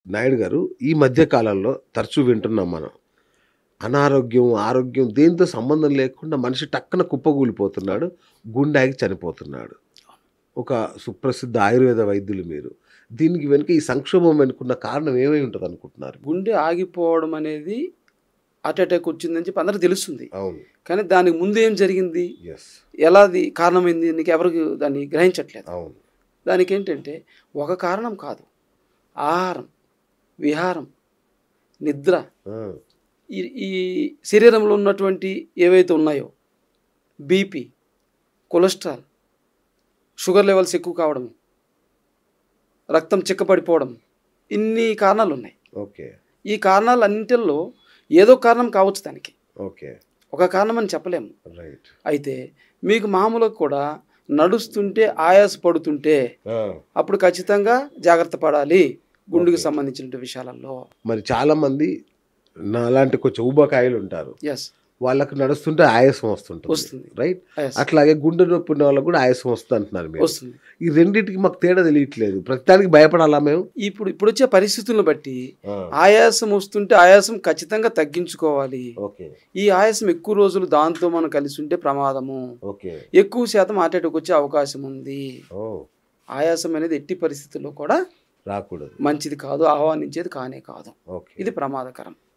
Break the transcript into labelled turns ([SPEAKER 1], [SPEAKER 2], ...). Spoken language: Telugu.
[SPEAKER 1] నాయుడు గారు, ఈ మధ్య కాలంలో తరచూ వింటున్నాం మనం. అనారోగ్యం, ఆరోగ్యం దేనితో సంబంధం లేకుండా మనిషి టక్కున కుప్పగూలిపోతున్నాడు. గుండాగి చనిపోతున్నాడు. ఒక సుప్రసిద్ధ ఆయుర్వేద వైద్యులు మీరు. దీనికి వెనుక ఈ సంక్షోభం వెనుకున్న కారణం ఏమై ఉంటదనుకుంటున్నారు?
[SPEAKER 2] గుండె ఆగిపోవడం అనేది హార్ట్ అటాక్ వచ్చిందని చెప్పి అందరికీ తెలుస్తుంది.
[SPEAKER 1] అవును.
[SPEAKER 2] కానీ దానికి ముందు ఏం జరిగింది,
[SPEAKER 1] యెస్.
[SPEAKER 2] ఎలా అది కారణమైంది నీకు ఎవరికి దాన్ని గ్రహించట్లేదు.
[SPEAKER 1] అవును.
[SPEAKER 2] దానికి ఏంటంటే ఒక కారణం కాదు, ఆహారం, విహారం, నిద్ర,
[SPEAKER 1] ఆ!
[SPEAKER 2] ఈ ఈ శరీరంలో ఉన్నటువంటి ఏవైతే ఉన్నాయో బీపీ, కొలెస్ట్రాల్, షుగర్ లెవెల్స్ ఎక్కువ కావడం, రక్తం చిక్కపడిపోవడం, ఇన్ని కారణాలు ఉన్నాయి.
[SPEAKER 1] ఓకే.
[SPEAKER 2] ఈ కారణాలన్నింటిలో ఏదో కారణం కావచ్చు దానికి,
[SPEAKER 1] ఓకే.
[SPEAKER 2] ఒక కారణం అని చెప్పలేము.
[SPEAKER 1] రైట్.
[SPEAKER 2] అయితే మీకు మామూలుగా కూడా నడుస్తుంటే ఆయాస పడుతుంటే
[SPEAKER 1] ఆ!
[SPEAKER 2] అప్పుడు ఖచ్చితంగా జాగ్రత్త పడాలి గుండెకి
[SPEAKER 1] ఓకే.
[SPEAKER 2] సంబంధించిన విషయాలలో.
[SPEAKER 1] మరి చాలామంది నాలాంటి కొంచెం ఊబకాయలుంటారు.
[SPEAKER 2] ఎస్,
[SPEAKER 1] వాళ్ళకి నడుస్తుంటే ఆయాసం వస్తుంటుంది.
[SPEAKER 2] వస్తుంది.
[SPEAKER 1] రైట్?
[SPEAKER 2] ఎస్,
[SPEAKER 1] అట్లాగే గుండె నొప్పి ఉన్న వాళ్ళకి కూడా ఆయాసం వస్తుందంటున్నారు మీరు.
[SPEAKER 2] వస్తుంది.
[SPEAKER 1] ఈ రెండిటికి మాకు తేడా తెలియట్లేదు. ప్రతిదానికి భయపడాలా మేము?
[SPEAKER 2] ఇప్పుడు వచ్చే పరిస్థితులను బట్టి
[SPEAKER 1] ఆ!
[SPEAKER 2] ఆయాసం వస్తుంటే ఆయాసం ఖచ్చితంగా తగ్గించుకోవాలి.
[SPEAKER 1] ఓకే.
[SPEAKER 2] ఈ ఆయాసం ఎక్కువ రోజులు దాంతో మనం కలిసి ఉంటే ప్రమాదము,
[SPEAKER 1] ఓకే.
[SPEAKER 2] ఎక్కువ శాతం హార్ట్ అటాక్ వచ్చే అవకాశం ఉంది.
[SPEAKER 1] ఓహ్!
[SPEAKER 2] ఆయాసం అనేది ఎట్టి పరిస్థితుల్లో కూడా
[SPEAKER 1] రాకూడదు.
[SPEAKER 2] మంచిది కాదు, ఆహ్వానించేది కానే కాదు.
[SPEAKER 1] ఓకే.
[SPEAKER 2] ఇది ప్రమాదకరం.